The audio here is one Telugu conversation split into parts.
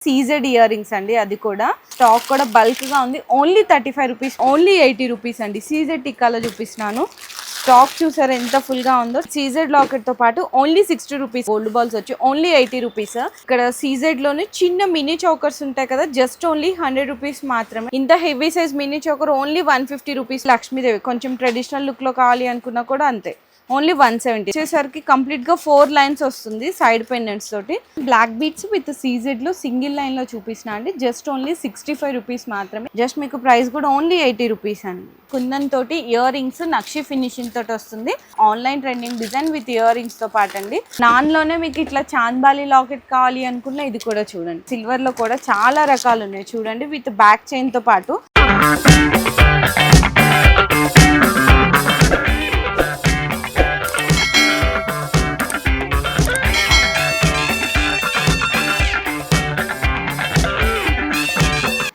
సీజెడ్ ఇయర్ రింగ్స్ అండి, అది కూడా స్టాక్ కూడా బల్క్ గా ఉంది. ఓన్లీ 35 రూపీస్, ఓన్లీ 80 రూపీస్ అండి. సీజెడ్ టిక్కాలో చూపిస్తున్నాను. స్టాక్ చూసారు ఎంత ఫుల్ గా ఉందో. సీజెడ్ లాకెట్ తో పాటు ఓన్లీ 60 రూపీస్. గోల్డ్ బాల్స్ వచ్చి ఓన్లీ 80 రూపీస్. ఇక్కడ సీజెడ్ లోనే చిన్న మినీ చౌకర్స్ ఉంటాయి కదా, జస్ట్ ఓన్లీ 100 రూపీస్ మాత్రమే. ఇంత heavy size mini choker only 150 rupees. Lakshmidevi కొంచెం ట్రెడిషనల్ లుక్ లో కావాలి అనుకున్నా కూడా అంతే, ఓన్లీ 170. వచ్చేసరికి కంప్లీట్ గా 4 లైన్స్ వస్తుంది సైడ్ పెండెంట్స్ తోటి. బ్లాక్ బీట్స్ విత్ సీజెడ్ లో సింగిల్ లైన్ లో చూపిస్తున్నా అండి. జస్ట్ ఓన్లీ 65 రూపీస్ మాత్రమే. జస్ట్ మీకు ప్రైస్ కూడా ఓన్లీ 80 రూపీస్ అండి. కుందన్ తోటి ఇయర్ రింగ్స్ నక్షి ఫినిషింగ్ తోటి వస్తుంది. Online trending design with ear rings తో పాటు అండి. నాన్ లోనే మీకు ఇట్లా చాంద్బాలి లాకెట్ కావాలి అనుకున్న ఇది కూడా చూడండి. సిల్వర్ లో కూడా చాలా రకాలు ఉన్నాయి చూడండి, విత్ బ్యాక్ చైన్ తో పాటు.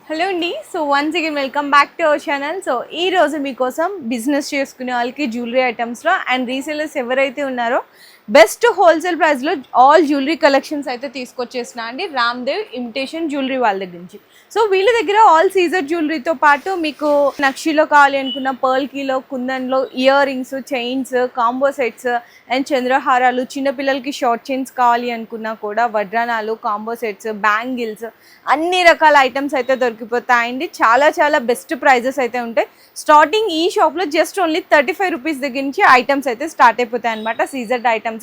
హలో అండి, so once again welcome back to our channel. So ఈ రోజు మీకోసం బిజినెస్ చేసుకునే వాళ్ళకి జ్యువెలరీ ఐటమ్స్లో అండ్ రీసేలర్స్ ఎవరైతే ఉన్నారో బెస్ట్ హోల్సేల్ ప్రైస్లో ఆల్ జ్యువెలరీ కలెక్షన్స్ అయితే తీసుకొచ్చేసిన అండి రామ్దేవ్ ఇమిటేషన్ జ్యువెలరీ వాళ్ళ దగ్గర నుంచి. సో వీళ్ళ దగ్గర ఆల్ సీజర్ జ్యువెలరీతో పాటు మీకు నక్షిలో కావాలి అనుకున్న పర్ల్కీలో, కుందన్లో earrings, chains, combo sets and చంద్రహారాలు, చిన్నపిల్లలకి షార్ట్ చైన్స్ కావాలి అనుకున్నా కూడా వడ్రానాలు, కాంబో సెట్స్, బ్యాంగిల్స్, అన్ని రకాల ఐటమ్స్ అయితే దొరికిపోతాయండి. చాలా చాలా బెస్ట్ ప్రైజెస్ అయితే ఉంటాయి. స్టార్టింగ్ ఈ షాప్లో జస్ట్ ఓన్లీ 35 రూపీస్ దగ్గర నుంచి ఐటమ్స్ అయితే స్టార్ట్ అయిపోతాయి అనమాట, సీజర్డ్ ఐటమ్స్.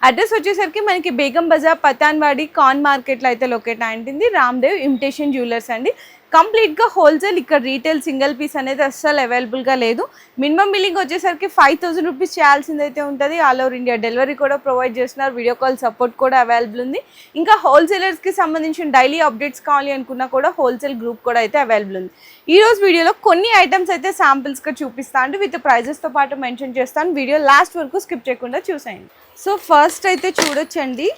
అడ్రస్ వచ్చేసరికి మనకి బేగం బజార్, పతాన్వాడి, కాన్ మార్కెట్లో అయితే లొకేట్ అయింది రామ్దేవ్ ఇమిటేషన్ జ్యువెలర్స్ అండి. కంప్లీట్గా హోల్సేల్. ఇక్కడ రీటైల్ సింగిల్ పీస్ అనేది అస్సలు అవైలబుల్గా లేదు. మినిమం బిల్లింగ్ వచ్చేసరికి 5000 రూపీస్ చేయాల్సింది అయితే ఉంటుంది. ఆల్ ఓవర్ ఇండియా డెలివరీ కూడా ప్రొవైడ్ చేస్తున్నారు. వీడియో కాల్ సపోర్ట్ కూడా అవైలబుల్ ఉంది. ఇంకా హోల్సేలర్స్కి సంబంధించిన డైలీ అప్డేట్స్ కావాలి అనుకున్నా కూడా హోల్సేల్ గ్రూప్ కూడా అయితే అవైలబుల్ ఉంది. ఈ రోజు వీడియోలో కొన్ని ఐటమ్స్ అయితే శాంపిల్స్గా చూపిస్తాను, విత్ ప్రైజెస్తో పాటు మెన్షన్ చేస్తాను. వీడియో లాస్ట్ వరకు స్కిప్ చేయకుండా చూసేయండి. సో ఫస్ట్ అయితే చూడొచ్చండి,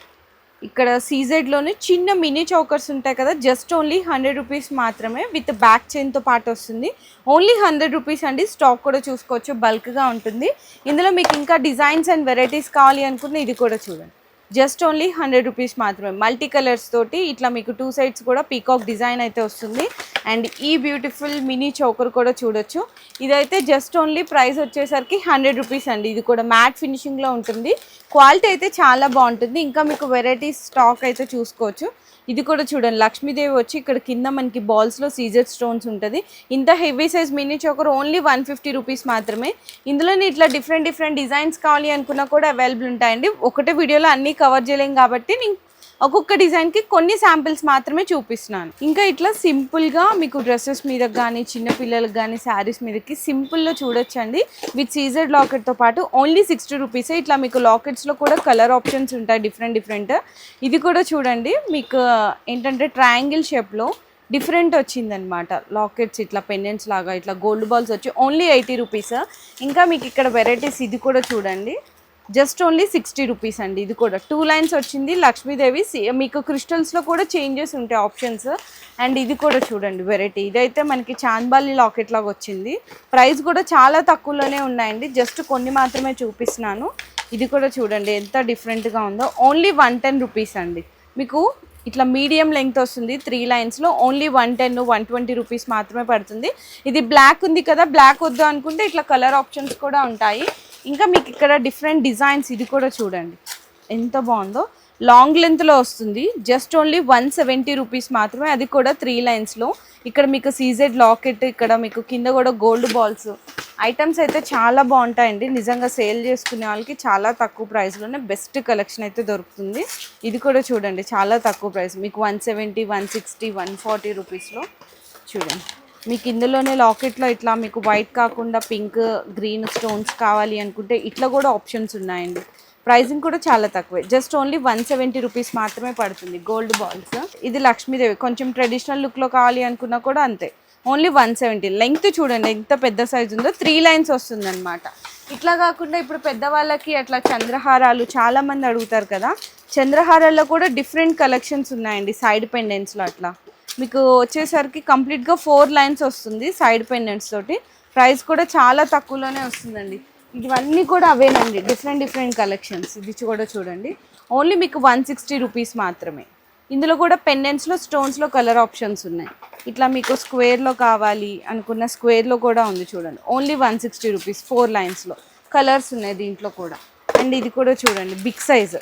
ఇక్కడ సీజెడ్లోనే చిన్న మినీ చౌకర్స్ ఉంటాయి కదా, జస్ట్ ఓన్లీ 100 రూపీస్ మాత్రమే. విత్ బ్యాక్ చైన్తో పాటు వస్తుంది. ఓన్లీ 100 రూపీస్ అండి. స్టాక్ కూడా చూసుకోవచ్చు, బల్క్గా ఉంటుంది. ఇందులో మీకు ఇంకా డిజైన్స్ అండ్ వెరైటీస్ కావాలి అనుకుంటే ఇది కూడా చూడండి, జస్ట్ ఓన్లీ 100 రూపీస్ మాత్రమే. మల్టీ కలర్స్ తోటి ఇట్లా మీకు 2 సైడ్స్ కూడా పీకాక్ డిజైన్ అయితే వస్తుంది. అండ్ ఈ బ్యూటిఫుల్ మినీ చౌకర్ కూడా చూడొచ్చు. ఇదైతే జస్ట్ ఓన్లీ ప్రైస్ వచ్చేసరికి 100 రూపీస్ అండి. ఇది కూడా మ్యాట్ ఫినిషింగ్లో ఉంటుంది. క్వాలిటీ అయితే చాలా బాగుంటుంది. ఇంకా మీకు వెరైటీస్ స్టాక్ అయితే చూసుకోవచ్చు. ఇది కూడా చూడండి, లక్ష్మీదేవి వచ్చి ఇక్కడ కింద మనకి బాల్స్లో సీజర్ స్టోన్స్ ఉంటుంది. ఇంత heavy size mini choker only 150 rupees మాత్రమే. ఇందులోనే ఇట్లా డిఫరెంట్ డిజైన్స్ కావాలి అనుకున్నా కూడా అవైలబుల్ ఉంటాయండి. ఒకటే వీడియోలో అన్నీ కవర్ చేయలేం కాబట్టి నేను ఒక్కొక్క డిజైన్కి కొన్ని శాంపిల్స్ మాత్రమే చూపిస్తున్నాను. ఇంకా ఇట్లా సింపుల్గా మీకు డ్రెస్సెస్ మీద కానీ, చిన్నపిల్లలకు కానీ, శారీస్ మీదకి సింపుల్లో చూడొచ్చండి. విత్ సీజర్ లాకెట్తో పాటు ఓన్లీ 60 రూపీసే. ఇట్లా మీకు లాకెట్స్లో కూడా కలర్ ఆప్షన్స్ ఉంటాయి డిఫరెంట్. ఇది కూడా చూడండి, మీకు ఏంటంటే ట్రయాంగిల్ షేప్లో డిఫరెంట్ వచ్చిందనమాట. లాకెట్స్ ఇట్లా పెండెంట్స్ లాగా ఇట్లా గోల్డ్ బాల్స్ వచ్చి ఓన్లీ 80 రూపీస్. ఇంకా మీకు ఇక్కడ వెరైటీస్ ఇది కూడా చూడండి, జస్ట్ ఓన్లీ 60 రూపీస్ అండి. ఇది కూడా 2 లైన్స్ వచ్చింది. లక్ష్మీదేవి మీకు క్రిస్టల్స్లో కూడా చేంజెస్ ఉంటాయి ఆప్షన్స్. అండ్ ఇది కూడా చూడండి వెరైటీ. ఇదైతే మనకి చాంద్బాలి లాకెట్ లాగా వచ్చింది. ప్రైస్ కూడా చాలా తక్కువలోనే ఉన్నాయండి, జస్ట్ కొన్ని మాత్రమే చూపిస్తున్నాను. ఇది కూడా చూడండి ఎంత డిఫరెంట్గా ఉందో. ఓన్లీ 110 రూపీస్ అండి. మీకు ఇట్లా మీడియం లెంగ్త్ వస్తుంది 3 లైన్స్లో. ఓన్లీ 110, 120 రూపీస్ మాత్రమే పడుతుంది. ఇది బ్లాక్ ఉంది కదా, బ్లాక్ వద్దు అనుకుంటే ఇట్లా కలర్ ఆప్షన్స్ కూడా ఉంటాయి. ఇంకా మీకు ఇక్కడ డిఫరెంట్ డిజైన్స్ ఇది కూడా చూడండి ఎంత బాగుందో. లాంగ్ లెంత్లో వస్తుంది. జస్ట్ ఓన్లీ 170 రూపీస్ మాత్రమే. అది కూడా 3 లైన్స్లో. ఇక్కడ మీకు సీజెడ్ లాకెట్, ఇక్కడ మీకు కింద కూడా గోల్డ్ బాల్స్. ఐటమ్స్ అయితే చాలా బాగుంటాయండి. నిజంగా సేల్ చేసుకునే వాళ్ళకి చాలా తక్కువ ప్రైస్లోనే బెస్ట్ కలెక్షన్ అయితే దొరుకుతుంది. ఇది కూడా చూడండి చాలా తక్కువ ప్రైస్, మీకు 170, 160, 140 రూపీస్లో చూడండి. మీకు ఇందులోనే లాకెట్లో ఇట్లా మీకు వైట్ కాకుండా పింక్, గ్రీన్ స్టోన్స్ కావాలి అనుకుంటే ఇట్లా కూడా ఆప్షన్స్ ఉన్నాయండి. ప్రైసింగ్ కూడా చాలా తక్కువే, జస్ట్ ఓన్లీ 170 రూపీస్ మాత్రమే పడుతుంది. Gold balls. ఇది లక్ష్మీదేవి కొంచెం ట్రెడిషనల్ లుక్లో కావాలి అనుకున్నా కూడా అంతే, ఓన్లీ 170. లెంగ్త్ చూడండి ఎంత పెద్ద సైజు ఉందో, 3 లైన్స్ వస్తుంది అనమాట. ఇట్లా కాకుండా ఇప్పుడు పెద్దవాళ్ళకి అట్లా చంద్రహారాలు చాలామంది అడుగుతారు కదా, చంద్రహారాల్లో కూడా డిఫరెంట్ కలెక్షన్స్ ఉన్నాయండి. సైడ్ పెండెంట్స్లో అట్లా మీకు వచ్చేసరికి కంప్లీట్గా 4 లైన్స్ వస్తుంది సైడ్ పెండెంట్స్ తోటి. ప్రైస్ కూడా చాలా తక్కువలోనే వస్తుందండి. ఇవన్నీ కూడా అవేనండి, డిఫరెంట్ కలెక్షన్స్. ఇది కూడా చూడండి, ఓన్లీ మీకు 160 రూపీస్ మాత్రమే. ఇందులో కూడా పెండెంట్స్లో స్టోన్స్లో కలర్ ఆప్షన్స్ ఉన్నాయి. ఇట్లా మీకు స్క్వేర్లో కావాలి అనుకున్న స్క్వేర్లో కూడా ఉంది చూడండి. ఓన్లీ 160 రూపీస్ 4 లైన్స్లో కలర్స్ ఉన్నాయి దీంట్లో కూడా. అండ్ ఇది కూడా చూడండి బిగ్ సైజ్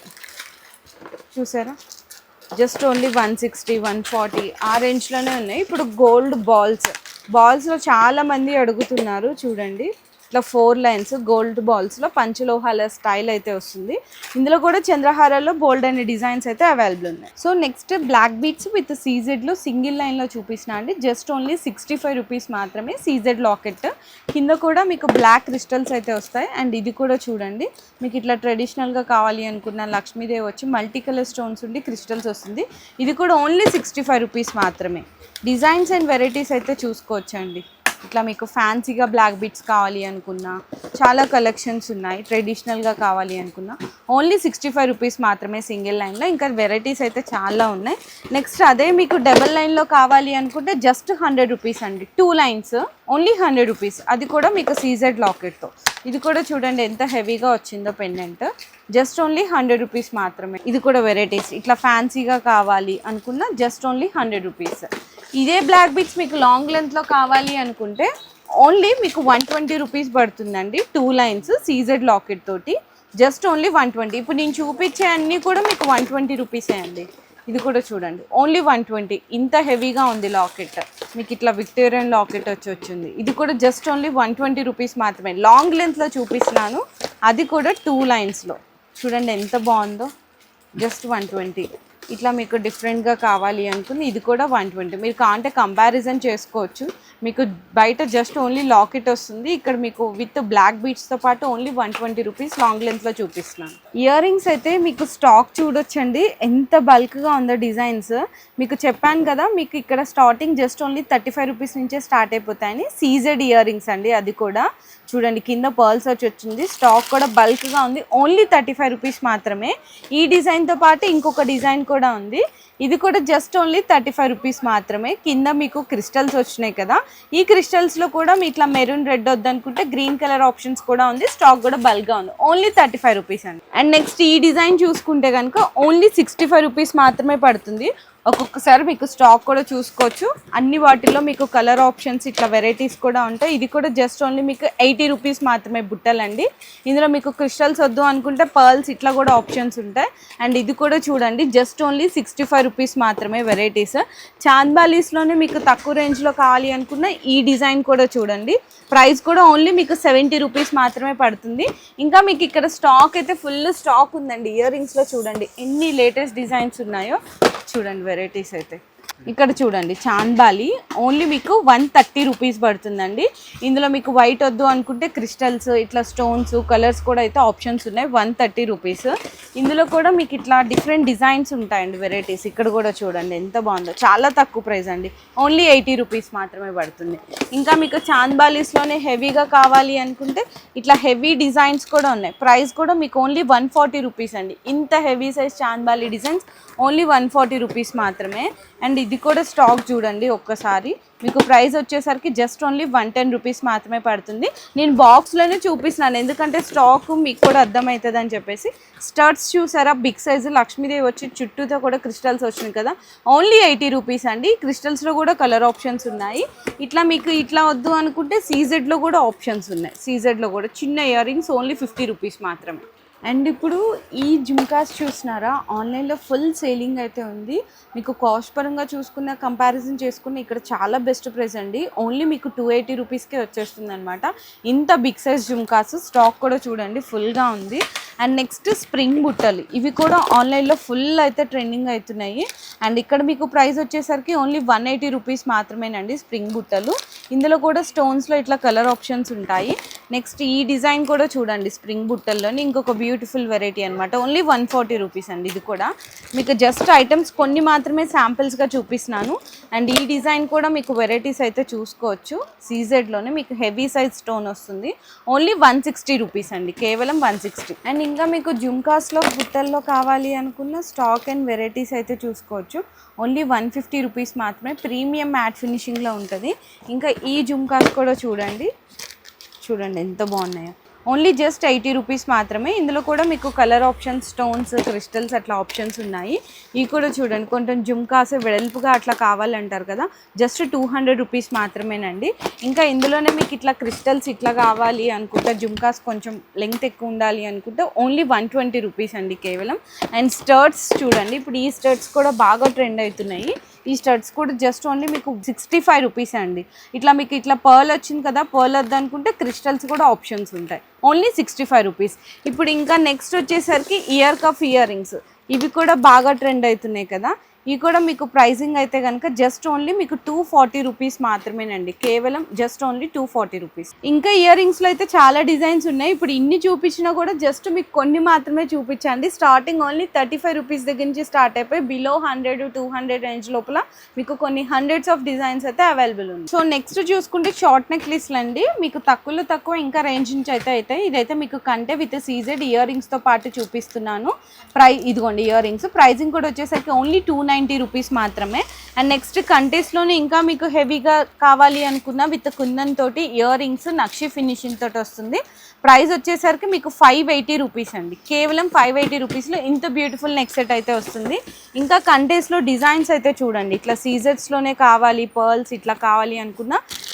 చూసారా, జస్ట్ ఓన్లీ 160 140 ఆ రేంజ్లోనే ఉన్నాయి. ఇప్పుడు గోల్డ్ బాల్స్లో చాలామంది అడుగుతున్నారు చూడండి. ఇట్లా 4 లైన్స్ గోల్డ్ బాల్స్లో పంచలోహాల స్టైల్ అయితే వస్తుంది. ఇందులో కూడా చంద్రహారాల్లో బోల్డ్ అనే డిజైన్స్ అయితే అవైలబుల్ ఉన్నాయి. So next black beads with సీజెడ్లో సింగిల్ లైన్లో చూపిస్తున్నా అండి. జస్ట్ ఓన్లీ 65 రూపీస్ మాత్రమే. సీజెడ్ లాకెట్ కింద కూడా మీకు బ్లాక్ క్రిస్టల్స్ అయితే వస్తాయి. అండ్ ఇది కూడా చూడండి, మీకు ఇట్లా ట్రెడిషనల్గా కావాలి అనుకున్న లక్ష్మీదేవి వచ్చి మల్టీ కలర్ స్టోన్స్ ఉండి క్రిస్టల్స్ వస్తుంది. ఇది కూడా ఓన్లీ 65 రూపీస్ మాత్రమే. డిజైన్స్ అండ్ వెరైటీస్ అయితే చూసుకోవచ్చండి. ఇట్లా మీకు ఫ్యాన్సీగా బ్లాక్ బీట్స్ కావాలి అనుకున్నా చాలా కలెక్షన్స్ ఉన్నాయి. ట్రెడిషనల్గా కావాలి అనుకున్నా ఓన్లీ 65 రూపీస్ మాత్రమే సింగిల్ లైన్లో. ఇంకా వెరైటీస్ అయితే చాలా ఉన్నాయి. నెక్స్ట్ అదే మీకు డబల్ లైన్లో కావాలి అనుకుంటే జస్ట్ 100 రూపీస్ అండి. 2 లైన్స్ ఓన్లీ 100 రూపీస్. అది కూడా మీకు సీజెడ్ లాకెట్తో. ఇది కూడా చూడండి ఎంత హెవీగా వచ్చిందో పెండెంట్. జస్ట్ ఓన్లీ 100 రూపీస్ మాత్రమే. ఇది కూడా వెరైటీస్ ఇట్లా ఫ్యాన్సీగా కావాలి అనుకున్నా జస్ట్ ఓన్లీ 100 రూపీస్. ఇదే బ్లాక్ బీట్స్ మీకు లాంగ్ లెంత్లో కావాలి అనుకుంటే ఓన్లీ మీకు 120 రూపీస్ పడుతుందండి. 2 లైన్స్ సీజెడ్ లాకెట్ తోటి జస్ట్ ఓన్లీ 120. ఇప్పుడు నేను చూపించే అన్నీ కూడా మీకు 120 రూపీసే అండి. ఇది కూడా చూడండి ఓన్లీ 120. ఇంత హెవీగా ఉంది లాకెట్. మీకు ఇట్లా విక్టోరియన్ లాకెట్ వచ్చింది. ఇది కూడా జస్ట్ ఓన్లీ 120 రూపీస్ మాత్రమే. లాంగ్ లెంత్లో చూపిస్తున్నాను, అది కూడా 2 లైన్స్లో. చూడండి ఎంత బాగుందో. జస్ట్ 120. ఇట్లా మీకు డిఫరెంట్గా కావాలి అనుకుని ఇది కూడా 120. మీరు కాంటే కంపారిజన్ చేసుకోవచ్చు. మీకు బయట జస్ట్ ఓన్లీ లాకెట్ వస్తుంది, ఇక్కడ మీకు విత్ బ్లాక్ బీట్స్తో పాటు ఓన్లీ 120 రూపీస్ లాంగ్ లెంత్లో చూపిస్తున్నాను. ఇయర్ రింగ్స్ అయితే మీకు స్టాక్ చూడొచ్చండి ఎంత బల్క్గా ఉందో. డిజైన్స్ మీకు చెప్పాను కదా, మీకు ఇక్కడ స్టార్టింగ్ జస్ట్ ఓన్లీ 35 రూపీస్ నుంచే స్టార్ట్ అయిపోతాయని. సీజెడ్ ఇయర్ రింగ్స్ అండి. అది కూడా చూడండి కింద పర్ల్స్ వచ్చింది. స్టాక్ కూడా బల్క్గా ఉంది. ఓన్లీ 35 రూపీస్ మాత్రమే. ఈ డిజైన్తో పాటు ఇంకొక డిజైన్ కూడా ఉంది. ఇది కూడా జస్ట్ ఓన్లీ 35 రూపీస్ మాత్రమే. కింద మీకు క్రిస్టల్స్ వచ్చినాయి కదా, ఈ క్రిస్టల్స్లో కూడా మీ ఇట్లా మెరూన్ రెడ్ వద్దనుకుంటే గ్రీన్ కలర్ ఆప్షన్స్ కూడా ఉంది. స్టాక్ కూడా బల్క్గా ఉంది. ఓన్లీ 35 రూపీస్ అండి. అండ్ నెక్స్ట్ ఈ డిజైన్ చూసుకుంటే కనుక ఓన్లీ 65 రూపీస్ మాత్రమే పడుతుంది. ఒక్కొక్కసారి మీకు స్టాక్ కూడా చూసుకోవచ్చు. అన్ని వాటిల్లో మీకు కలర్ ఆప్షన్స్ ఇట్లా వెరైటీస్ కూడా ఉంటాయి. ఇది కూడా జస్ట్ ఓన్లీ మీకు 80 రూపీస్ మాత్రమే బుట్టలండి. ఇందులో మీకు క్రిస్టల్స్ వద్దు అనుకుంటే పర్ల్స్ ఇట్లా కూడా ఆప్షన్స్ ఉంటాయి. అండ్ ఇది కూడా చూడండి జస్ట్ ఓన్లీ 65 రూపీస్ మాత్రమే వెరైటీస్. చాంద్బాలీస్లోనే మీకు తక్కువ రేంజ్లో కావాలి అనుకున్న ఈ డిజైన్ కూడా చూడండి. ప్రైస్ కూడా ఓన్లీ మీకు 70 రూపీస్ మాత్రమే పడుతుంది. ఇంకా మీకు ఇక్కడ స్టాక్ అయితే ఫుల్ స్టాక్ ఉందండి. ఇయర్ రింగ్స్లో చూడండి ఎన్ని లేటెస్ట్ డిజైన్స్ ఉన్నాయో చూడండి. వెరైటీస్ అయితే ఇక్కడ చూడండి చాంద్బాలి ఓన్లీ మీకు 130 రూపీస్ పడుతుందండి. ఇందులో మీకు వైట్ వద్దు అనుకుంటే క్రిస్టల్స్ ఇట్లా స్టోన్స్ కలర్స్ కూడా అయితే ఆప్షన్స్ ఉన్నాయి. 130 రూపీస్. ఇందులో కూడా మీకు ఇట్లా డిఫరెంట్ డిజైన్స్ ఉంటాయండి వెరైటీస్. ఇక్కడ కూడా చూడండి ఎంత బాగుందో. చాలా తక్కువ ప్రైస్ అండి. ఓన్లీ 80 రూపీస్ మాత్రమే పడుతుంది. ఇంకా మీకు చాంద్బాలీస్లోనే హెవీగా కావాలి అనుకుంటే ఇట్లా హెవీ డిజైన్స్ కూడా ఉన్నాయి. ప్రైస్ కూడా మీకు ఓన్లీ 140 రూపీస్ అండి. ఇంత heavy size chandbali designs only 140 rupees మాత్రమే. అండ్ ఇది కూడా స్టాక్ చూడండి ఒక్కసారి. మీకు ప్రైస్ వచ్చేసరికి జస్ట్ ఓన్లీ 110 రూపీస్ మాత్రమే పడుతుంది. నేను బాక్స్లోనే చూపిస్తున్నాను ఎందుకంటే స్టాక్ మీకు కూడా అర్థమవుతుంది అని చెప్పేసి. స్టర్ట్స్ చూసారా బిగ్ సైజు లక్ష్మీదేవి వచ్చి చుట్టూతో కూడా క్రిస్టల్స్ వచ్చినాయి కదా, ఓన్లీ 80 రూపీస్ అండి. క్రిస్టల్స్లో కూడా కలర్ ఆప్షన్స్ ఉన్నాయి. ఇట్లా మీకు ఇట్లా వద్దు అనుకుంటే సీజెడ్లో కూడా ఆప్షన్స్ ఉన్నాయి. సీజెడ్లో కూడా చిన్న ఇయర్ రింగ్స్ ఓన్లీ 50 రూపీస్ మాత్రమే. అండ్ ఇప్పుడు ఈ జుమ్కాస్ చూసినారా ఆన్లైన్లో ఫుల్ సేలింగ్ అయితే ఉంది. మీకు కాస్ట్ పరంగా చూసుకున్న కంపారిజన్ చేసుకున్న ఇక్కడ చాలా బెస్ట్ ప్రైస్ అండి. ఓన్లీ మీకు 280 రూపీస్కే వచ్చేస్తుంది అనమాట. ఇంత బిగ్ సైజ్ జుమ్కాస్. స్టాక్ కూడా చూడండి ఫుల్గా ఉంది. అండ్ నెక్స్ట్ స్ప్రింగ్ బుట్టలు ఇవి కూడా ఆన్లైన్లో ఫుల్ అయితే ట్రెండింగ్ అవుతున్నాయి. అండ్ ఇక్కడ మీకు ప్రైస్ వచ్చేసరికి ఓన్లీ 180 రూపీస్ మాత్రమేనండి స్ప్రింగ్ బుట్టలు. ఇందులో కూడా స్టోన్స్లో ఇట్లా కలర్ ఆప్షన్స్ ఉంటాయి. నెక్స్ట్ ఈ డిజైన్ కూడా చూడండి స్ప్రింగ్ బుట్టల్లోని ఇంకొక బ్యూటిఫుల్ వెరైటీ అనమాట. ఓన్లీ 140 రూపీస్ అండి. ఇది కూడా మీకు జస్ట్ ఐటమ్స్ కొన్ని మాత్రమే శాంపిల్స్గా చూపిస్తున్నాను. అండ్ ఈ డిజైన్ కూడా మీకు వెరైటీస్ అయితే చూసుకోవచ్చు. సీజెడ్లోనే మీకు హెవీ సైజ్ స్టోన్ వస్తుంది. ఓన్లీ 160 రూపీస్ అండి. కేవలం 160. అండ్ ఇంకా మీకు జుమ్కాస్లో బుట్టల్లో కావాలి అనుకున్న స్టాక్ అండ్ వెరైటీస్ అయితే చూసుకోవచ్చు. ఓన్లీ 150 రూపీస్ మాత్రమే. ప్రీమియం మ్యాట్ ఫినిషింగ్లో ఉంటుంది. ఇంకా ఈ జుమ్కాస్ కూడా చూడండి ఎంత బాగున్నాయో. ఓన్లీ జస్ట్ 80 రూపీస్ మాత్రమే. ఇందులో కూడా మీకు కలర్ ఆప్షన్స్, స్టోన్స్, క్రిస్టల్స్ అట్లా ఆప్షన్స్ ఉన్నాయి. ఇవి కూడా చూడండి, కొంచెం జుమ్కాస్ వెడల్పుగా అట్లా కావాలంటారు కదా, జస్ట్ 200 రూపీస్ మాత్రమేనండి. ఇంకా ఇందులోనే మీకు ఇట్లా క్రిస్టల్స్ ఇట్లా కావాలి అనుకుంటే, జుమ్కాస్ కొంచెం లెంగ్త్ ఎక్కువ ఉండాలి అనుకుంటే ఓన్లీ 120 రూపీస్ అండి కేవలం. అండ్ స్టర్ట్స్ చూడండి, ఇప్పుడు ఈ స్టర్ట్స్ కూడా బాగా ట్రెండ్ అవుతున్నాయి. ఈ స్టడ్స్ కూడా జస్ట్ ఓన్లీ మీకు 65 రూపీస్ అండి. ఇట్లా మీకు ఇట్లా పర్ల్ వచ్చింది కదా, పర్ల్ వద్దనుకుంటే క్రిస్టల్స్ కూడా ఆప్షన్స్ ఉంటాయి. Only 65 rupees. ఇప్పుడు ఇంకా నెక్స్ట్ వచ్చేసరికి ఇయర్ కఫ్ ఇయర్ రింగ్స్, ఇవి కూడా బాగా ట్రెండ్ అవుతున్నాయి కదా. ఇవి కూడా మీకు ప్రైజింగ్ అయితే కనుక జస్ట్ ఓన్లీ మీకు 240 రూపీస్ మాత్రమేనండి, కేవలం జస్ట్ ఓన్లీ 240 రూపీస్. ఇంకా ఇయర్ రింగ్స్లో అయితే చాలా డిజైన్స్ ఉన్నాయి. ఇప్పుడు ఇన్ని చూపించినా కూడా జస్ట్ మీకు కొన్ని మాత్రమే చూపించండి. స్టార్టింగ్ ఓన్లీ 35 రూపీస్ దగ్గర నుంచి స్టార్ట్ అయిపోయి బిలో 100-200 రేంజ్ లోపల మీకు కొన్ని హండ్రెడ్స్ ఆఫ్ డిజైన్స్ అయితే అవైలబుల్ ఉంది. సో నెక్స్ట్ చూసుకుంటే షార్ట్ నెక్లెస్లు అండి, మీకు తక్కువలో తక్కువ ఇంకా రేంజ్ నుంచి అయితే అవుతాయి. ఇదైతే మీకు కంటే విత్ సీజెడ్ ఇయర్ రింగ్స్తో పాటు చూపిస్తున్నాను. ఇదిగోండి ఇయర్ రింగ్స్, ప్రైజింగ్ కూడా వచ్చేసరికి ఓన్లీ 290 రూపీస్ మాత్రమే. అండ్ నెక్స్ట్ కంటెస్ట్లోనే ఇంకా మీకు హెవీగా కావాలి అనుకున్న విత్ కుందన్ తోటి ఇయర్ రింగ్స్ నక్షి ఫినిషింగ్ తోటి వస్తుంది. ప్రైస్ వచ్చేసరికి మీకు 580 రూపీస్ అండి, కేవలం 580 రూపీస్లో ఇంత బ్యూటిఫుల్ నెక్ సెట్ అయితే వస్తుంది. ఇంకా కంటెస్ట్లో డిజైన్స్ అయితే చూడండి, ఇట్లా సీజర్స్లోనే కావాలి, పర్ల్స్ ఇట్లా కావాలి అనుకున్న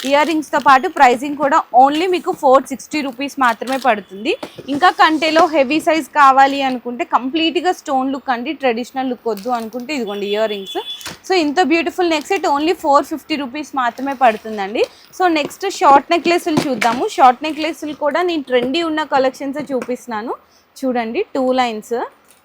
ఇయర్ రింగ్స్తో పాటు ప్రైజింగ్ కూడా ఓన్లీ మీకు 460 రూపీస్ మాత్రమే పడుతుంది. ఇంకా కంటేలో హెవీ సైజ్ కావాలి అనుకుంటే కంప్లీట్గా స్టోన్ లుక్ అండి, ట్రెడిషనల్ లుక్ వద్దు అనుకుంటే ఇదిగోండి ఇయర్ రింగ్స్. సో ఇంత beautiful neck set only 450 rupees మాత్రమే పడుతుందండి. సో నెక్స్ట్ షార్ట్ నెక్లెస్లు చూద్దాము. షార్ట్ నెక్లెస్లు కూడా నేను ట్రెండీ ఉన్న కలెక్షన్స్ చూపిస్తున్నాను. చూడండి 2 లైన్స్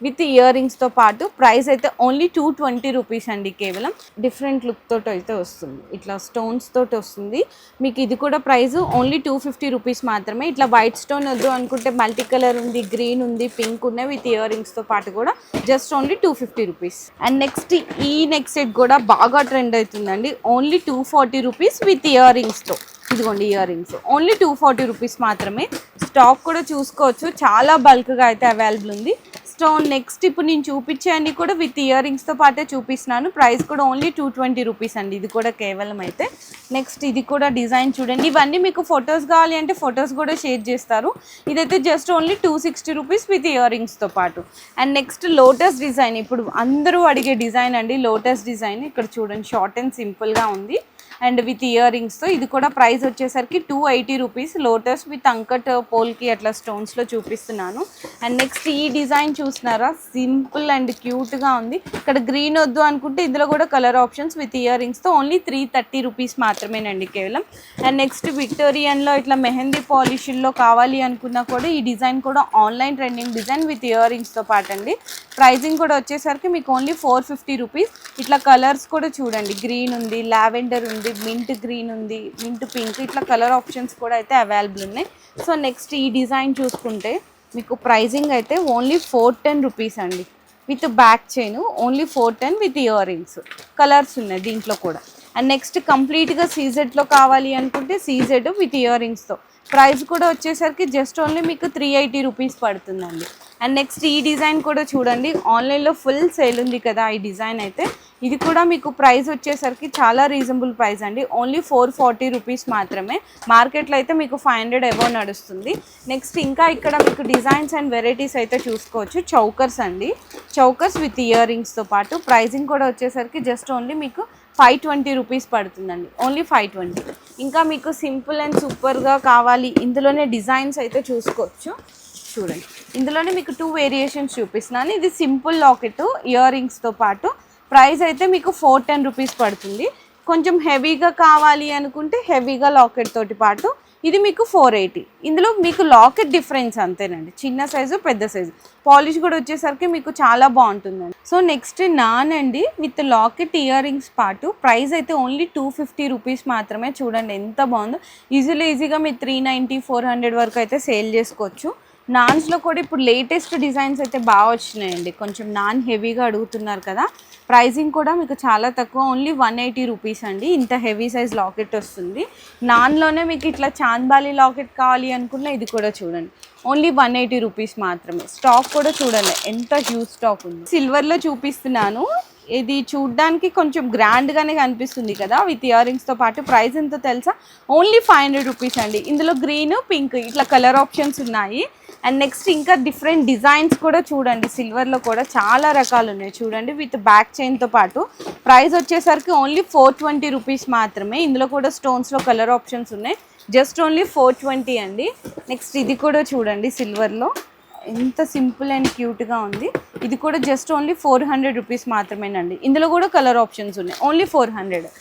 విత్ ఇయర్ రింగ్స్తో పాటు ప్రైస్ అయితే ఓన్లీ 220 రూపీస్ అండి, కేవలం డిఫరెంట్ లుక్ తోటి అయితే వస్తుంది, ఇట్లా స్టోన్స్ తోటి వస్తుంది మీకు. ఇది కూడా ప్రైస్ ఓన్లీ 250 రూపీస్ మాత్రమే. ఇట్లా వైట్ స్టోన్ వద్దు అనుకుంటే మల్టీ కలర్ ఉంది, గ్రీన్ ఉంది, పింక్ ఉన్నాయి విత్ ఇయర్ రింగ్స్తో పాటు కూడా just only 250 rupees. And next ఈ నెక్ సెట్ కూడా బాగా ట్రెండ్ అవుతుందండి, ఓన్లీ 240 రూపీస్ విత్ ఇయర్ రింగ్స్తో. ఇదిగోండి ఇయర్ రింగ్స్ ఓన్లీ 240 రూపీస్ మాత్రమే. స్టాక్ కూడా చూసుకోవచ్చు, చాలా బల్క్గా అయితే అవైలబుల్ ఉంది. స్టోన్ నెక్స్ట్ ఇప్పుడు నేను చూపించేవన్నీ కూడా విత్ ఇయర్ రింగ్స్తో పాటే చూపిస్తున్నాను. ప్రైస్ కూడా ఓన్లీ 220 రూపీస్ అండి, ఇది కూడా కేవలం అయితే. నెక్స్ట్ ఇది కూడా డిజైన్ చూడండి, ఇవన్నీ మీకు ఫొటోస్ కావాలి అంటే ఫొటోస్ కూడా షేర్ చేస్తారు. ఇదైతే జస్ట్ ఓన్లీ 260 రూపీస్ విత్ ఇయర్ రింగ్స్తో పాటు. అండ్ నెక్స్ట్ లోటస్ డిజైన్, ఇప్పుడు అందరూ అడిగే డిజైన్ అండి లోటస్ డిజైన్. ఇక్కడ చూడండి షార్ట్ అండ్ సింపుల్గా ఉంది అండ్ విత్ ఇయర్ రింగ్స్తో. ఇది కూడా ప్రైస్ వచ్చేసరికి 280 rupees. Lotus with uncut polki అట్లా స్టోన్స్లో చూపిస్తున్నాను. అండ్ నెక్స్ట్ ఈ డిజైన్ చూస్తున్నారా, సింపుల్ అండ్ క్యూట్గా ఉంది. ఇక్కడ గ్రీన్ వద్దు అనుకుంటే ఇందులో కూడా కలర్ ఆప్షన్స్ విత్ ఇయర్ రింగ్స్తో ఓన్లీ 330 రూపీస్ మాత్రమేనండి కేవలం. అండ్ నెక్స్ట్ విక్టోరియన్లో ఇట్లా మెహందీ పాలిషిల్లో కావాలి అనుకున్నా కూడా ఈ డిజైన్ కూడా ఆన్లైన్ ట్రెండింగ్ డిజైన్ విత్ ఇయర్ రింగ్స్తో పాటు అండి. ప్రైజింగ్ కూడా వచ్చేసరికి మీకు ఓన్లీ 450 రూపీస్. ఇట్లా కలర్స్ కూడా చూడండి, గ్రీన్ ఉంది, లావెండర్ ఉంది, మింట్ గ్రీన్ ఉంది, మింట్ పింక్, ఇట్లా కలర్ ఆప్షన్స్ కూడా అయితే అవైలబుల్ ఉన్నాయి. సో నెక్స్ట్ ఈ డిజైన్ చూసుకుంటే మీకు ప్రైజింగ్ అయితే ఓన్లీ 410 రూపీస్ అండి with back chain, only 410 with ear rings. Colours ఉన్నాయి దీంట్లో కూడా. అండ్ నెక్స్ట్ కంప్లీట్గా సీజెడ్లో కావాలి అనుకుంటే సీజెడ్ విత్ ఇయర్ రింగ్స్తో ప్రైస్ కూడా వచ్చేసరికి జస్ట్ ఓన్లీ మీకు 380 రూపీస్ పడుతుందండి. అండ్ నెక్స్ట్ ఈ డిజైన్ కూడా చూడండి, ఆన్లైన్లో ఫుల్ సేల్ ఉంది కదా ఈ డిజైన్ అయితే. ఇది కూడా మీకు ప్రైస్ వచ్చేసరికి చాలా రీజనబుల్ ప్రైస్ అండి, ఓన్లీ 440 రూపీస్ మాత్రమే. మార్కెట్లో అయితే మీకు 500 అబౌవ్ నడుస్తుంది. నెక్స్ట్ ఇంకా ఇక్కడ మీకు డిజైన్స్ అండ్ వెరైటీస్ అయితే చూసుకోవచ్చు. చౌకర్స్ అండి, చౌకర్స్ విత్ ఇయర్ రింగ్స్తో పాటు ప్రైజింగ్ కూడా వచ్చేసరికి జస్ట్ ఓన్లీ మీకు 520 రూపీస్ పడుతుందండి, ఓన్లీ 520. ఇంకా మీకు సింపుల్ అండ్ సూపర్గా కావాలి, ఇందులోనే డిజైన్స్ అయితే చూసుకోవచ్చు. చూడండి ఇందులోనే మీకు 2 వేరియేషన్స్ చూపిస్తున్నాను. ఇది సింపుల్ లాకెట్ ఇయర్ రింగ్స్తో పాటు ప్రైస్ అయితే మీకు 410 రూపీస్ పడుతుంది. కొంచెం హెవీగా కావాలి అనుకుంటే హెవీగా లాకెట్ తోటి పాటు ఇది మీకు 480. ఇందులో మీకు లాకెట్ డిఫరెన్స్ అంతేనండి, చిన్న సైజు పెద్ద సైజు. పాలిష్ కూడా వచ్చేసరికి మీకు చాలా బాగుంటుందండి. సో నెక్స్ట్ నాన్ అండి విత్ లాకెట్ ఇయర్ రింగ్స్ పాటు ప్రైస్ అయితే ఓన్లీ 250 రూపీస్ మాత్రమే. చూడండి ఎంత బాగుందో, ఈజీగా మీరు 390-400 వరకు అయితే సేల్ చేసుకోవచ్చు. నాన్స్లో కూడా ఇప్పుడు లేటెస్ట్ డిజైన్స్ అయితే బాగా వచ్చినాయండి, కొంచెం నాన్ హెవీగా అడుగుతున్నారు కదా. ప్రైజింగ్ కూడా మీకు చాలా తక్కువ, ఓన్లీ 180 రూపీస్ అండి. ఇంత హెవీ సైజ్ లాకెట్ వస్తుంది. నాన్లోనే మీకు ఇట్లా చాంద్బాలి లాకెట్ కావాలి అనుకున్న ఇది కూడా చూడండి, ఓన్లీ 180 రూపీస్ మాత్రమే. స్టాక్ కూడా చూడండి ఎంత హ్యూజ్ స్టాక్ ఉంది. సిల్వర్లో చూపిస్తున్నాను, ఇది చూడ్డానికి కొంచెం గ్రాండ్గానే కనిపిస్తుంది కదా, విత్ ఇయర్ రింగ్స్తో పాటు. ప్రైస్ ఎంతో తెలుసా? ఓన్లీ 500 రూపీస్ అండి. ఇందులో గ్రీన్, పింక్ ఇట్లా కలర్ ఆప్షన్స్ ఉన్నాయి. అండ్ నెక్స్ట్ ఇంకా డిఫరెంట్ డిజైన్స్ కూడా చూడండి, సిల్వర్లో కూడా చాలా రకాలు ఉన్నాయి చూడండి, విత్ బ్యాక్ చైన్తో పాటు. ప్రైస్ వచ్చేసరికి ఓన్లీ 420 రూపీస్ మాత్రమే. ఇందులో కూడా స్టోన్స్లో కలర్ ఆప్షన్స్ ఉన్నాయి, జస్ట్ ఓన్లీ 420 అండి. నెక్స్ట్ ఇది కూడా చూడండి, సిల్వర్లో ఎంత సింపుల్ అండ్ క్యూట్గా ఉంది. ఇది కూడా జస్ట్ ఓన్లీ 400 రూపీస్ మాత్రమేనండి. ఇందులో కూడా కలర్ ఆప్షన్స్ ఉన్నాయి, ఓన్లీ 400.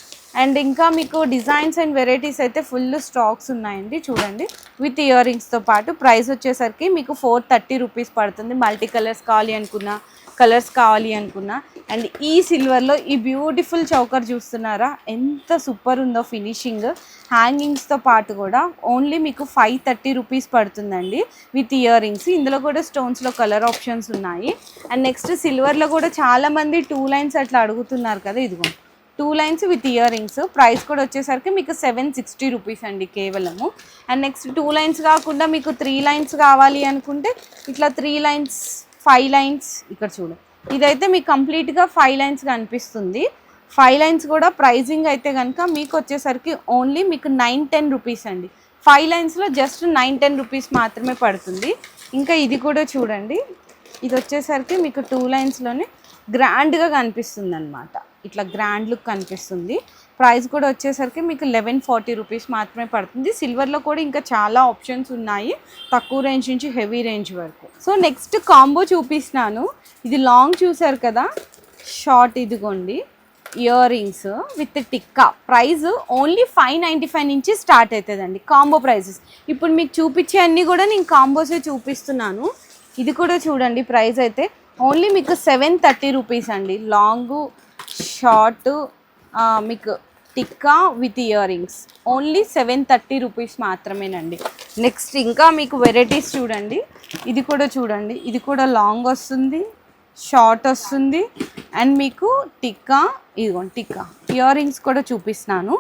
అండ్ ఇంకా మీకు డిజైన్స్ అండ్ వెరైటీస్ అయితే ఫుల్ స్టాక్స్ ఉన్నాయండి చూడండి, విత్ ఇయర్ రింగ్స్తో పాటు. ప్రైస్ వచ్చేసరికి మీకు 430 రూపీస్ పడుతుంది. మల్టీ కలర్స్ కావాలి అనుకున్నా, కలర్స్ కావాలి అనుకున్నా. అండ్ ఈ సిల్వర్లో ఈ బ్యూటిఫుల్ చౌకర్ చూస్తున్నారా, ఎంత సూపర్ ఉందో ఫినిషింగ్. హ్యాంగింగ్స్తో పాటు కూడా ఓన్లీ మీకు 530 రూపీస్ పడుతుందండి విత్ ఇయర్ రింగ్స్. ఇందులో కూడా స్టోన్స్లో కలర్ ఆప్షన్స్ ఉన్నాయి. అండ్ నెక్స్ట్ సిల్వర్లో కూడా చాలామంది 2 లైన్స్ అట్లా అడుగుతున్నారు కదా, ఇదిగో 2 lines with ear rings. Price కూడా వచ్చేసరికి మీకు 760 రూపీస్ అండి కేవలము. అండ్ నెక్స్ట్ 2 లైన్స్ కాకుండా మీకు 3 లైన్స్ కావాలి అనుకుంటే ఇట్లా 3 లైన్స్, 5 లైన్స్ ఇక్కడ చూడు. ఇదైతే మీకు కంప్లీట్గా 5 లైన్స్ కనిపిస్తుంది. 5 లైన్స్ కూడా ప్రైజింగ్ అయితే కనుక మీకు వచ్చేసరికి ఓన్లీ మీకు 910 రూపీస్ అండి. 5 లైన్స్లో జస్ట్ 910 రూపీస్ మాత్రమే పడుతుంది. ఇంకా ఇది కూడా చూడండి, ఇది వచ్చేసరికి మీకు 2 లైన్స్లోనే గ్రాండ్గా కనిపిస్తుంది అనమాట, ఇట్లా గ్రాండ్ లుక్ కనిపిస్తుంది. ప్రైస్ కూడా వచ్చేసరికి మీకు 1140 రూపీస్ మాత్రమే పడుతుంది. సిల్వర్లో కూడా ఇంకా చాలా ఆప్షన్స్ ఉన్నాయి, తక్కువ రేంజ్ నుంచి హెవీ రేంజ్ వరకు. సో నెక్స్ట్ కాంబో చూపిస్తున్నాను. ఇది లాంగ్ చూసారు కదా, షార్ట్ ఇదిగోండి ear rings with tikka. Price only 595 నుంచి స్టార్ట్ అవుతుందండి కాంబో ప్రైజెస్. ఇప్పుడు మీకు చూపించే అన్నీ కూడా నేను కాంబోసే చూపిస్తున్నాను. ఇది కూడా చూడండి, ప్రైస్ అయితే ఓన్లీ మీకు 730 రూపీస్ అండి. లాంగ్, షార్ట్, మీకు tikka with earrings only 730 rupees మాత్రమేనండి. నెక్స్ట్ ఇంకా మీకు వెరైటీస్ చూడండి, ఇది కూడా చూడండి, ఇది కూడా లాంగ్ వస్తుంది, షార్ట్ వస్తుంది. అండ్ మీకు టిక్కా, ఇదిగోండి టిక్కా ఇయర్ రింగ్స్ కూడా చూపిస్తున్నాను.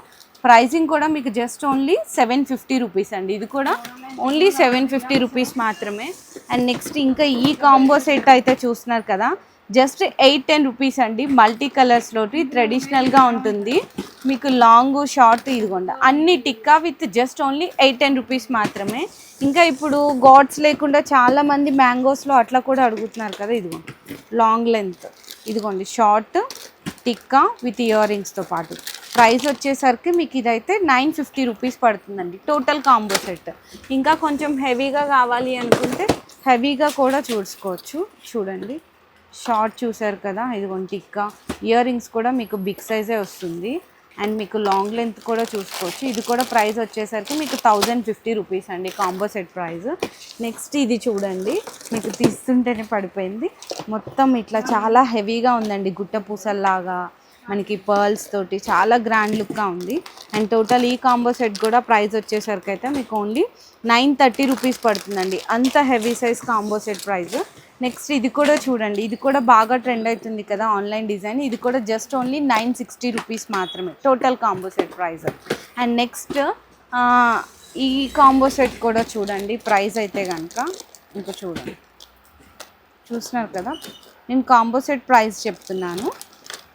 ప్రైజింగ్ కూడా మీకు జస్ట్ ఓన్లీ 750 రూపీస్ అండి. ఇది కూడా ఓన్లీ 750 రూపీస్ మాత్రమే. అండ్ నెక్స్ట్ ఇంకా ఈ కాంబో సెట్ అయితే చూస్తున్నారు కదా, జస్ట్ 810 రూపీస్ అండి. మల్టీ కలర్స్లోటి ట్రెడిషనల్గా ఉంటుంది మీకు. లాంగ్, షార్ట్ ఇదిగోండి అన్ని tikka with just only 810 rupees మాత్రమే. ఇంకా ఇప్పుడు గాడ్స్ లేకుండా చాలామంది మ్యాంగోస్లో అట్లా కూడా అడుగుతున్నారు కదా, ఇదిగోండి లాంగ్ లెంత్, ఇదిగోండి షార్ట్ టిక్కా విత్ ఇయర్ రింగ్స్తో పాటు. ప్రైస్ వచ్చేసరికి మీకు ఇదైతే 950 రూపీస్ పడుతుందండి టోటల్ కాంబో సెట్. ఇంకా కొంచెం హెవీగా కావాలి అనుకుంటే హెవీగా కూడా చూసుకోవచ్చు చూడండి. షార్ట్ చూసారు కదా, ఇదిగోండి టిక్కా ఇయర్ రింగ్స్ కూడా మీకు బిగ్ సైజే వస్తుంది. అండ్ మీకు లాంగ్ లెంత్ కూడా చూసుకోవచ్చు. ఇది కూడా ప్రైస్ వచ్చేసరికి మీకు 1050 రూపీస్ అండి కాంబో సెట్ ప్రైస్. నెక్స్ట్ ఇది చూడండి, మీకు తీస్తుంటేనే పడిపోయింది, మొత్తం ఇట్లా చాలా హెవీగా ఉందండి, గుట్ట పూసల్లాగా మనకి పర్ల్స్ తోటి చాలా గ్రాండ్ లుక్గా ఉంది. అండ్ టోటల్ ఈ కాంబో సెట్ కూడా ప్రైస్ వచ్చేసరికి అయితే మీకు ఓన్లీ 930 రూపీస్ పడుతుందండి, అంత heavy size combo set price. Next ఇది కూడా చూడండి, ఇది కూడా బాగా ట్రెండ్ అవుతుంది కదా ఆన్లైన్ డిజైన్. ఇది కూడా జస్ట్ ఓన్లీ 960 రూపీస్ మాత్రమే total combo set price. And next ఈ కాంబో సెట్ కూడా చూడండి, ప్రైస్ అయితే కనుక ఇంకా చూడండి, చూస్తున్నారు కదా, నేను కాంబో సెట్ ప్రైస్ చెప్తున్నాను.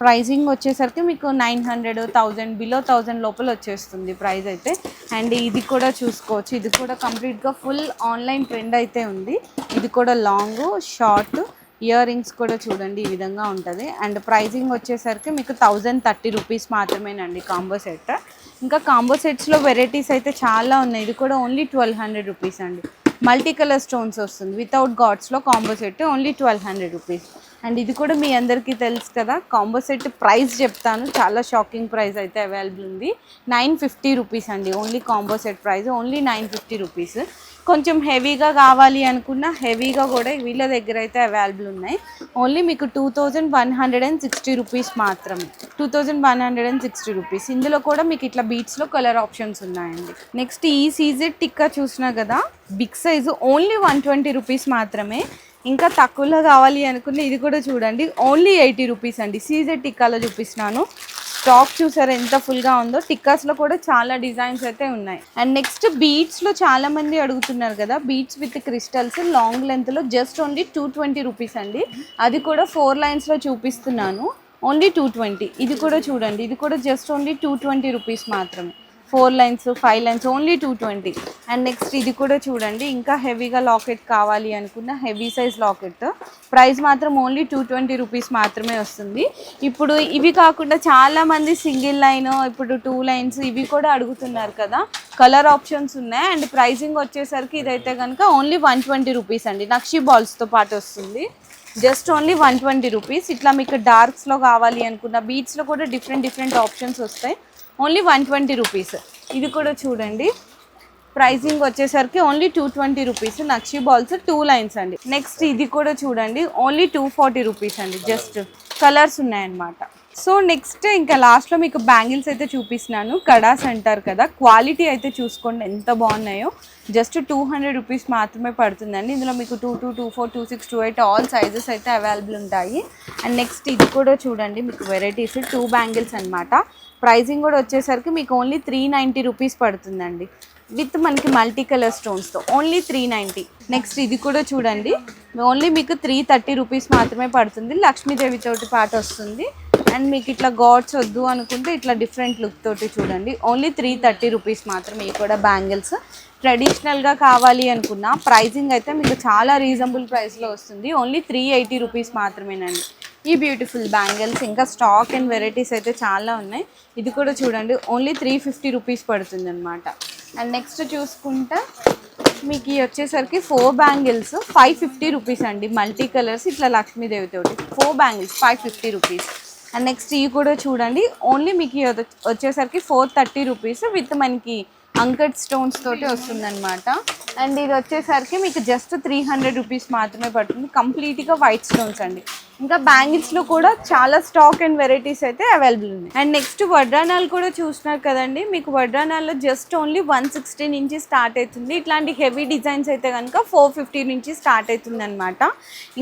ప్రైజింగ్ వచ్చేసరికి మీకు 900, 1000, బిలో 1000 లోపల వచ్చేస్తుంది ప్రైస్ అయితే. అండ్ ఇది కూడా చూసుకోవచ్చు, ఇది కూడా కంప్లీట్గా ఫుల్ ఆన్లైన్ ట్రెండ్ అయితే ఉంది. ఇది కూడా లాంగ్, షార్ట్ ఇయర్ రింగ్స్ కూడా చూడండి ఈ విధంగా ఉంటుంది. అండ్ ప్రైజింగ్ వచ్చేసరికి మీకు 1030 రూపీస్ మాత్రమేనండి కాంబో సెట్. ఇంకా కాంబో సెట్స్లో వెరైటీస్ అయితే చాలా ఉన్నాయి. ఇది కూడా ఓన్లీ 1200 రూపీస్ అండి. మల్టీ కలర్ స్టోన్స్ వస్తుంది వితౌట్ గాడ్స్లో combo set only 1200 rupees. And ఇది కూడా మీ అందరికీ తెలుసు కదా, కాంబో సెట్ ప్రైస్ చెప్తాను, చాలా షాకింగ్ ప్రైస్ అయితే అవైలబుల్ ఉంది. 950 రూపీస్ అండి only combo set price, only 950 rupees. కొంచెం హెవీగా కావాలి అనుకున్న హెవీగా కూడా వీళ్ళ దగ్గర అయితే అవైలబుల్ ఉన్నాయి. ఓన్లీ మీకు 2160 రూపీస్ మాత్రమే, 2160 రూపీస్. ఇందులో కూడా మీకు ఇట్లా బీట్స్లో కలర్ ఆప్షన్స్ ఉన్నాయండి. నెక్స్ట్ ఈ సీజెడ్ టిక్కా చూసినా కదా, బిగ్ సైజు ఓన్లీ 120 రూపీస్ మాత్రమే. ఇంకా తక్కువలో కావాలి అనుకున్న ఇది కూడా చూడండి, ఓన్లీ 80 రూపీస్ అండి. సీజెడ్ టిక్కాలో చూపిస్తున్నాను, స్టాక్ చూసారా ఎంత ఫుల్గా ఉందో. టిక్కాస్లో కూడా చాలా డిజైన్స్ అయితే ఉన్నాయి. అండ్ నెక్స్ట్ బీట్స్లో చాలామంది అడుగుతున్నారు కదా, బీట్స్ విత్ క్రిస్టల్స్ లాంగ్ లెంత్లో జస్ట్ ఓన్లీ 220 రూపీస్ అండి. అది కూడా 4 లైన్స్లో చూపిస్తున్నాను, ఓన్లీ 220. ఇది కూడా చూడండి, ఇది కూడా జస్ట్ ఓన్లీ 220 రూపీస్ మాత్రమే. 4 lines 5 lines only 220. And next ఇది కూడా చూడండి, ఇంకా హెవీగా లాకెట్ కావాలి అనుకున్న హెవీ సైజ్ లాకెట్, ప్రైస్ మాత్రం ఓన్లీ 220 రూపీస్ మాత్రమే వస్తుంది. ఇప్పుడు ఇవి కాకుండా చాలామంది సింగిల్ లైన్, ఇప్పుడు 2 లైన్స్ ఇవి కూడా అడుగుతున్నారు కదా, కలర్ ఆప్షన్స్ ఉన్నాయి. అండ్ ప్రైజింగ్ వచ్చేసరికి ఇదైతే కనుక ఓన్లీ 120 రూపీస్ అండి. నక్షి బాల్స్తో పాటు వస్తుంది, జస్ట్ ఓన్లీ 120 రూపీస్. ఇట్లా మీకు డార్క్స్లో కావాలి అనుకున్న బీట్స్లో కూడా డిఫరెంట్ ఆప్షన్స్ వస్తాయి, ఓన్లీ 120 రూపీస్. ఇది కూడా చూడండి, ప్రైజింగ్ వచ్చేసరికి ఓన్లీ 220 రూపీస్. నక్షి బాల్స్ 2 లైన్స్ అండి. నెక్స్ట్ ఇది కూడా చూడండి, ఓన్లీ 240 రూపీస్ అండి. జస్ట్ కలర్స్ ఉన్నాయన్నమాట. సో నెక్స్ట్ ఇంకా లాస్ట్లో మీకు బ్యాంగిల్స్ అయితే చూపిస్తున్నాను. కడాస్ అంటారు కదా, క్వాలిటీ అయితే చూసుకోండి ఎంత బాగున్నాయో. జస్ట్ 200 రూపీస్ మాత్రమే పడుతుందండి. ఇందులో మీకు 22, 24, 26, 28 ఆల్ సైజెస్ అయితే అవైలబుల్ ఉంటాయి. అండ్ నెక్స్ట్ ఇది కూడా చూడండి, మీకు వెరైటీస్ 2 బ్యాంగిల్స్ అనమాట. ప్రైజింగ్ కూడా వచ్చేసరికి మీకు ఓన్లీ 390 రూపీస్ పడుతుందండి, విత్ మనకి మల్టీ కలర్ స్టోన్స్తో ఓన్లీ 390. నెక్స్ట్ ఇది కూడా చూడండి, ఓన్లీ మీకు 330 రూపీస్ మాత్రమే పడుతుంది. లక్ష్మీదేవి తోటి పాటు వస్తుంది. అండ్ మీకు ఇట్లా గాడ్స్ వద్దు అనుకుంటే ఇట్లా డిఫరెంట్ లుక్ తోటి చూడండి, ఓన్లీ 330 రూపీస్ మాత్రమే. ఇవి కూడా బ్యాంగిల్స్ ట్రెడిషనల్గా కావాలి అనుకున్న ప్రైజింగ్ అయితే మీకు చాలా రీజనబుల్ ప్రైస్లో వస్తుంది, ఓన్లీ 380 రూపీస్ మాత్రమేనండి. ఈ బ్యూటిఫుల్ బ్యాంగిల్స్ ఇంకా స్టాక్ అండ్ వెరైటీస్ అయితే చాలా ఉన్నాయి. ఇది కూడా చూడండి, ఓన్లీ 350 రూపీస్ పడుతుంది అనమాట. అండ్ నెక్స్ట్ చూసుకుంటే మీకు ఇవి వచ్చేసరికి 4 బ్యాంగిల్స్ 550 రూపీస్ అండి. మల్టీ కలర్స్ ఇట్లా లక్ష్మీదేవి తోటి 4 బ్యాంగిల్స్ 550 రూపీస్. అండ్ నెక్స్ట్ ఇవి కూడా చూడండి, ఓన్లీ మీకు వచ్చేసరికి 430 రూపీస్ విత్ మనకి అంకట్ స్టోన్స్ తోటి వస్తుందన్నమాట. అండ్ ఇది వచ్చేసరికి మీకు జస్ట్ 300 రూపీస్ మాత్రమే పడుతుంది, కంప్లీట్గా వైట్ స్టోన్స్ అండి. ఇంకా బ్యాంగిల్స్లో కూడా చాలా స్టాక్ అండ్ వెరైటీస్ అయితే అవైలబుల్ ఉన్నాయి. అండ్ నెక్స్ట్ వడ్రానాలు కూడా చూస్తున్నారు కదండి, మీకు వడ్రానాల్లో జస్ట్ ఓన్లీ 160 నుంచి స్టార్ట్ అవుతుంది. ఇట్లాంటి హెవీ డిజైన్స్ అయితే కనుక 450 నుంచి స్టార్ట్ అవుతుంది అనమాట.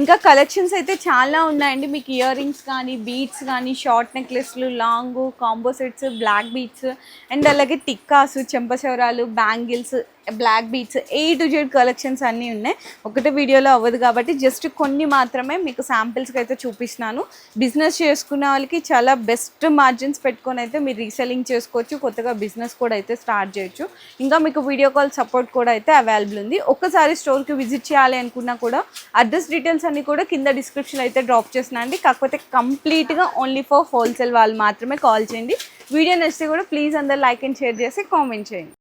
ఇంకా కలెక్షన్స్ అయితే చాలా ఉన్నాయండి. మీకు ఇయర్ రింగ్స్ కానీ, బీడ్స్ కానీ, షార్ట్ నెక్లెస్లు, long combo sets, black beads, and అలాగే టిక్కాస్, చెంపశవరాలు, bangles, black beads, A to Z collections అన్నీ ఉన్నాయి. ఒకటే వీడియోలో అవ్వదు కాబట్టి జస్ట్ కొన్ని మాత్రమే మీకు శాంపిల్స్కి అయితే చూపిస్తున్నాను. బిజినెస్ చేసుకునే వాళ్ళకి చాలా బెస్ట్ మార్జిన్స్ పెట్టుకొని అయితే మీరు రీసెల్లింగ్ చేసుకోవచ్చు, కొత్తగా బిజినెస్ కూడా అయితే స్టార్ట్ చేయొచ్చు. ఇంకా మీకు వీడియో కాల్ సపోర్ట్ కూడా అయితే అవైలబుల్ ఉంది. ఒక్కసారి స్టోర్కి విజిట్ చేయాలి అనుకున్నా కూడా అడ్రస్ డీటెయిల్స్ అన్నీ కూడా కింద డిస్క్రిప్షన్ అయితే డ్రాప్ చేస్తున్నాండి. కాకపోతే కంప్లీట్గా ఓన్లీ ఫర్ హోల్సేల్ వాళ్ళు మాత్రమే కాల్ చేయండి. వీడియో నచ్చితే కూడా ప్లీజ్ అందరు లైక్ అండ్ షేర్ చేసి కామెంట్ చేయండి.